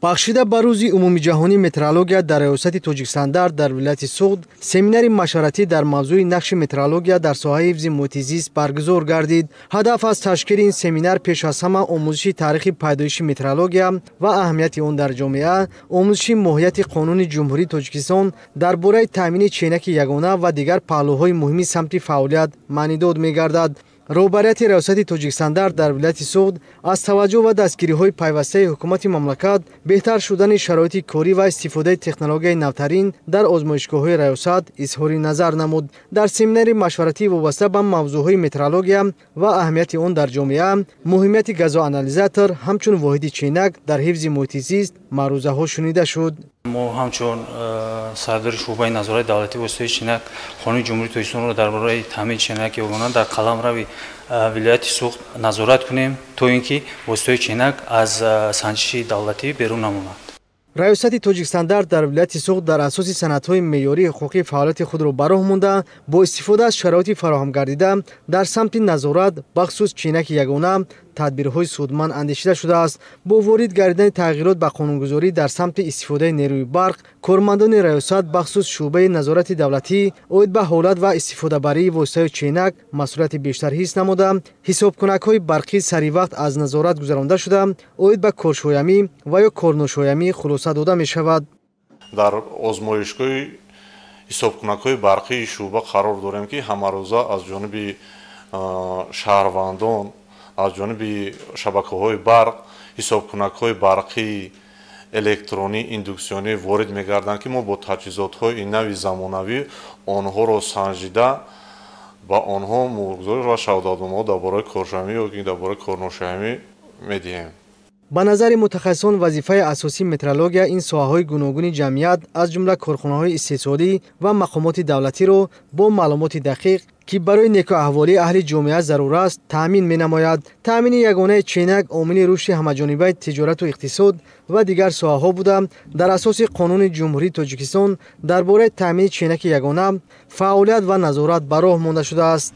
бахшида ба рӯзи умуми ҷаҳонии метеорология дар риёсати Тоҷикистан дар вилояти Суғд семинари машваратӣ дар мавзӯи нақши метеорология дар соҳаи ҳифзи муҳити зист баргузор гардид. Ҳадаф аз ташкили ин семинар пеш аз ҳама омӯзиши таърихи пайдоиши метеорология ва аҳамияти он дар ҷомеа, омӯзиши моҳияти Қонуни Ҷумҳурии Тоҷикистон дар бораи таъмини ченаки ягона ва дигар паҳлӯҳои муҳими самти фаъолият маънидод мегардад. роҳбарияти риёсати Тоҷикистан дар вилояти Суғд аз таваҷҷӯҳ ва дастгириҳои пайвастаи ҳукумати мамлакат беҳтар шудани шароити корӣ ва истифодаи технологияи навтарин дар озмоишгоҳҳои риёсат изҳори назар намуд. Дар семинари машваратӣ вобаста ба мавзӯъҳои метеорология ва аҳамияти он дар ҷомеа, муҳимияти газоанализатор ҳамчун воҳиди ченак дар ҳифзи муҳити зист маърузаҳо шунида шуд. мо ҳамчун сардори шӯъбаи назорати давлатӣ воситаи ченак Қонуни Ҷумҳурии Тоҷикистонро дар бораи таъмини ченаки ягона дар қаламрави вилояти Суғд назорат кунем, то ин ки воситаи ченак аз санҷиши давлатӣ берун намонад. риёсати Тоҷикистан дар вилояти Суғд дар асоси санадҳои меъёрии ҳуқуқии фаъолияти худро ба роҳ монда, бо истифода аз шароити фароҳам гардида дар самти назорат бахусус ченаки ягона тадбирҳои судманд андешида шудааст. Бо ворид гардидани тағйирот ба қонунгузорӣ дар самти истифодаи нерӯи барқ, кормандони риёсат бахусус шӯъбаи назорати давлатӣ оид ба ҳолат ва истифодабарии воситаҳои ченак масъулияти бештар ҳис намуда, ҳисобкунакҳои барқӣ саривақт аз назорат гузаронда шуда, оид ба коршоямӣ ва ё корношоямӣ хулоса дода мешавад. дар озмоишгоҳи ҳисобкунакҳои барқии шӯъба қарор дорем, ки ҳамарӯза аз ҷониби шаҳрвандон, аз ҷониби шабакаҳои барқ ҳисобкунакҳои барқии электронӣ, индуксионӣ ворид мегарданд, ки мо бо таҷҳизотҳои нави замонавӣ онҳоро санҷида ба онҳо мӯргузорӣ ва шаҳодатнома дар бораи коршоямӣ ё ки дар бораи корношоямӣ медиҳем. ба назари мутахассисон вазифаи асосии метеорология ин соҳаҳои гуногуни ҷамъият аз ҷумла корхонаҳои истиқсодӣ ва мақомоти давлатиро бо маълумоти дақиқ, ки барои некуаҳволии аҳли ҷомеа зарур аст, таъмин менамояд. таъмини ягонаи ченак омили рушди ҳамаҷонибаи тиҷорату иқтисод ва дигар соҳаҳо буда, дар асоси Қонуни Ҷумҳурии Тоҷикистон дар бораи таъмини ченаки ягона фаъолият ва назорат ба роҳ монда шудааст.